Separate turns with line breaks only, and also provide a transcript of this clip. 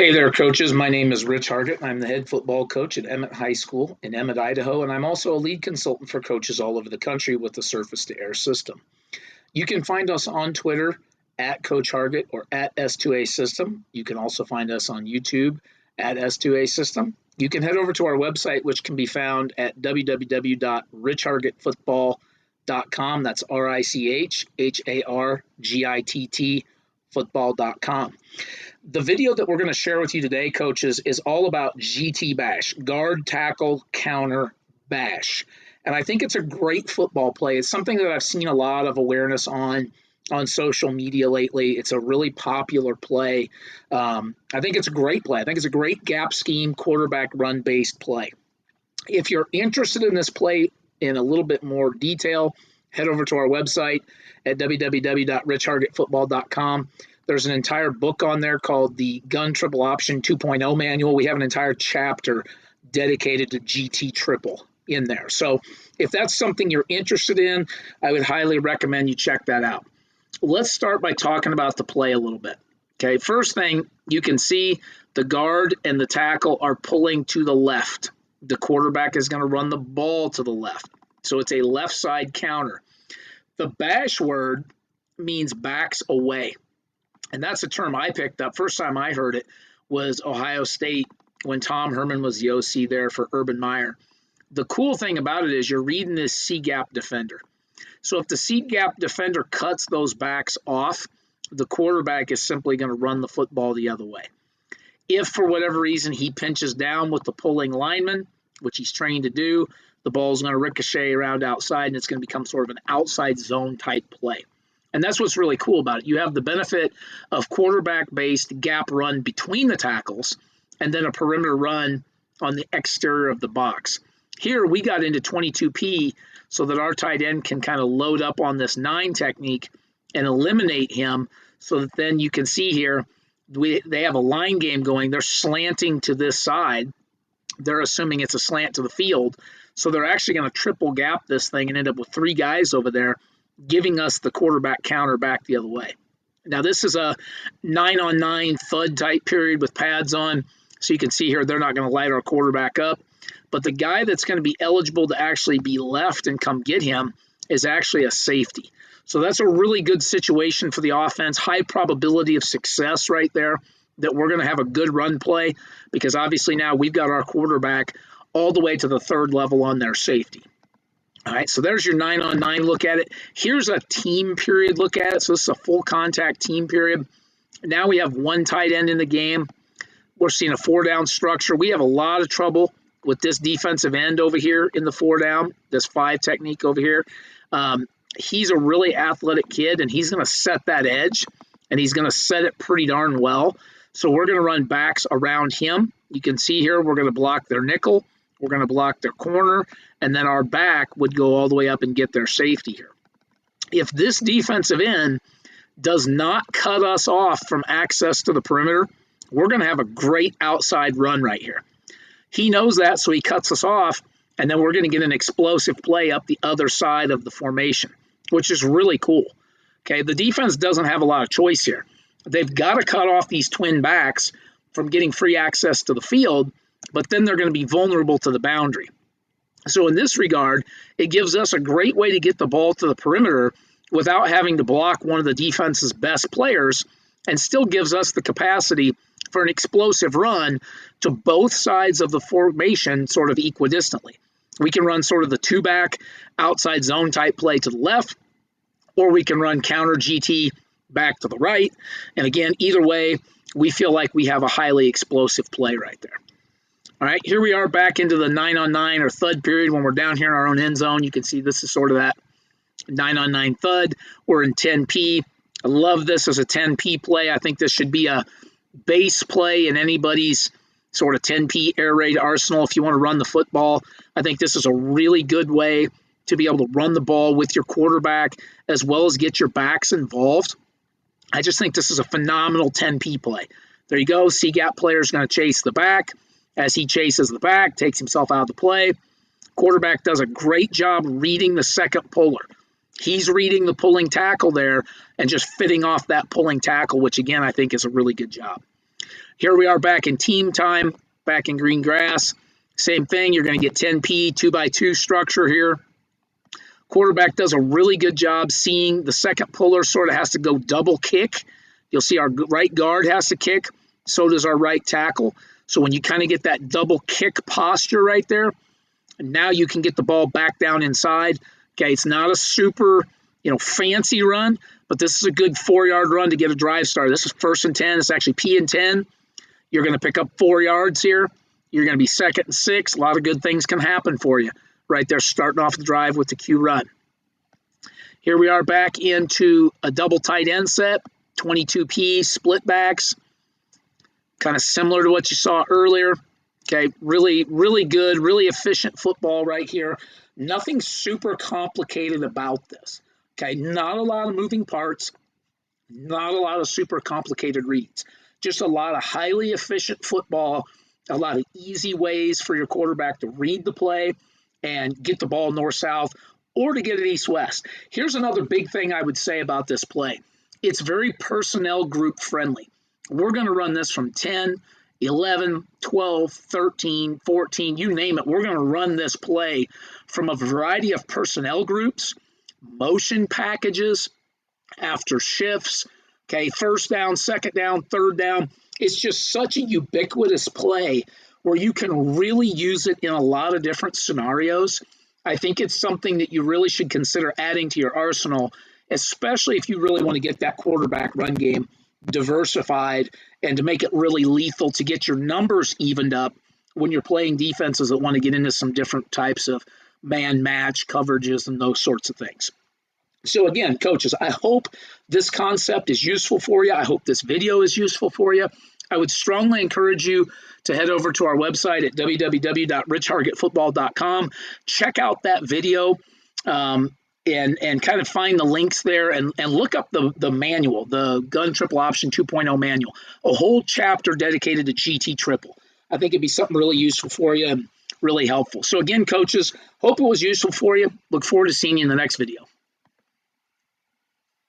Hey there, coaches. My name is Rich Hargitt. I'm the head football coach at Emmett High School in Emmett, Idaho, and I'm also a lead consultant for coaches all over the country with the surface to air system. You can find us on Twitter at Coach Hargitt or at S2A System. You can also find us on YouTube at S2A System. You can head over to our website, which can be found at www.richhargittfootball.com. That's RICHHARGITT football.com. The video that we're going to share with you today, coaches, is all about GT bash, guard, tackle, counter, bash. And I think it's a great football play. It's something that I've seen a lot of awareness on social media lately. It's a really popular play. I think it's a great play. I think it's a great gap scheme, quarterback run-based play. If you're interested in this play in a little bit more detail, head over to our website at www.richhargittfootball.com. There's an entire book on there called the Gun Triple Option 2.0 Manual. We have an entire chapter dedicated to GT Triple in there. So if that's something you're interested in, I would highly recommend you check that out. Let's start by talking about the play a little bit. Okay, first thing, you can see the guard and the tackle are pulling to the left. The quarterback is going to run the ball to the left. So it's a left side counter. The bash word means backs away. And that's a term I picked up. First time I heard it was Ohio State when Tom Herman was the OC there for Urban Meyer. The cool thing about it is you're reading this C-gap defender. So if the C-gap defender cuts those backs off, the quarterback is simply going to run the football the other way. If for whatever reason he pinches down with the pulling lineman, which he's trained to do, the ball is going to ricochet around outside and it's going to become sort of an outside zone type play. And that's what's really cool about it. You have the benefit of quarterback-based gap run between the tackles and then a perimeter run on the exterior of the box. Here we got into 22P so that our tight end can kind of load up on this 9 technique and eliminate him so that then you can see here they have a line game going. They're slanting to this side. They're assuming it's a slant to the field. So they're actually going to triple gap this thing and end up with 3 guys over there, giving us the quarterback counter back the other way. Now, this is a 9-on-9 thud type period with pads on. So you can see here they're not going to light our quarterback up. But the guy that's going to be eligible to actually be left and come get him is actually a safety. So that's a really good situation for the offense. High probability of success right there that we're going to have a good run play because obviously now we've got our quarterback all the way to the 3rd level on their safety. All right, so there's your 9-on-9 look at it. Here's a team period look at it. So this is a full contact team period. Now we have 1 tight end in the game. We're seeing a 4-down structure. We have a lot of trouble with this defensive end over here in the 4-down, this 5 technique over here. He's a really athletic kid, and he's going to set that edge, and he's going to set it pretty darn well. So we're going to run backs around him. You can see here we're going to block their nickel. We're going to block their corner, and then our back would go all the way up and get their safety here. If this defensive end does not cut us off from access to the perimeter, we're going to have a great outside run right here. He knows that, so he cuts us off, and then we're going to get an explosive play up the other side of the formation, which is really cool. Okay, the defense doesn't have a lot of choice here. They've got to cut off these twin backs from getting free access to the field, but then they're going to be vulnerable to the boundary. So in this regard, it gives us a great way to get the ball to the perimeter without having to block one of the defense's best players, and still gives us the capacity for an explosive run to both sides of the formation sort of equidistantly. We can run sort of the 2-back outside zone type play to the left, or we can run counter GT back to the right. And again, either way, we feel like we have a highly explosive play right there. All right, here we are back into the 9-on-9 or thud period when we're down here in our own end zone. You can see this is sort of that 9-on-9 thud. We're in 10P. I love this as a 10P play. I think this should be a base play in anybody's sort of 10P air raid arsenal if you want to run the football. I think this is a really good way to be able to run the ball with your quarterback as well as get your backs involved. I just think this is a phenomenal 10P play. There you go. C-gap player is going to chase the back. As he chases the back, takes himself out of the play. Quarterback does a great job reading the second puller. He's reading the pulling tackle there and just fitting off that pulling tackle, which, again, I think is a really good job. Here we are back in team time, back in green grass. Same thing, you're going to get 10P, 2x2 structure here. Quarterback does a really good job seeing the second puller sort of has to go double kick. You'll see our right guard has to kick, so does our right tackle. So when you kind of get that double kick posture right there, now you can get the ball back down inside. Okay, it's not a super, fancy run, but this is a good 4-yard run to get a drive started. This is 1st and 10. It's actually P and 10. You're going to pick up 4 yards here. You're going to be 2nd and 6. A lot of good things can happen for you right there, starting off the drive with the Q run. Here we are back into a double tight end set, 22P split backs, kind of similar to what you saw earlier. Okay, really, really good, really efficient football right here. Nothing super complicated about this. Okay, not a lot of moving parts, not a lot of super complicated reads. Just a lot of highly efficient football, a lot of easy ways for your quarterback to read the play and get the ball north-south or to get it east-west. Here's another big thing I would say about this play. It's very personnel group friendly. We're going to run this from 10, 11, 12, 13, 14, you name it. We're going to run this play from a variety of personnel groups, motion packages, after shifts, okay, 1st down, 2nd down, 3rd down. It's just such a ubiquitous play where you can really use it in a lot of different scenarios. I think it's something that you really should consider adding to your arsenal, especially if you really want to get that quarterback run game diversified and to make it really lethal to get your numbers evened up when you're playing defenses that want to get into some different types of man match coverages and those sorts of things. So again, coaches, I hope this concept is useful for you. I hope this video is useful for you. I would strongly encourage you to head over to our website at www.richhargittfootball.com. Check out that video and kind of find the links there and look up the manual, the Gun Triple Option 2.0 manual, a whole chapter dedicated to GT Triple. I think it'd be something really useful for you and really helpful. So again, coaches, hope it was useful for you. Look forward to seeing you in the next video.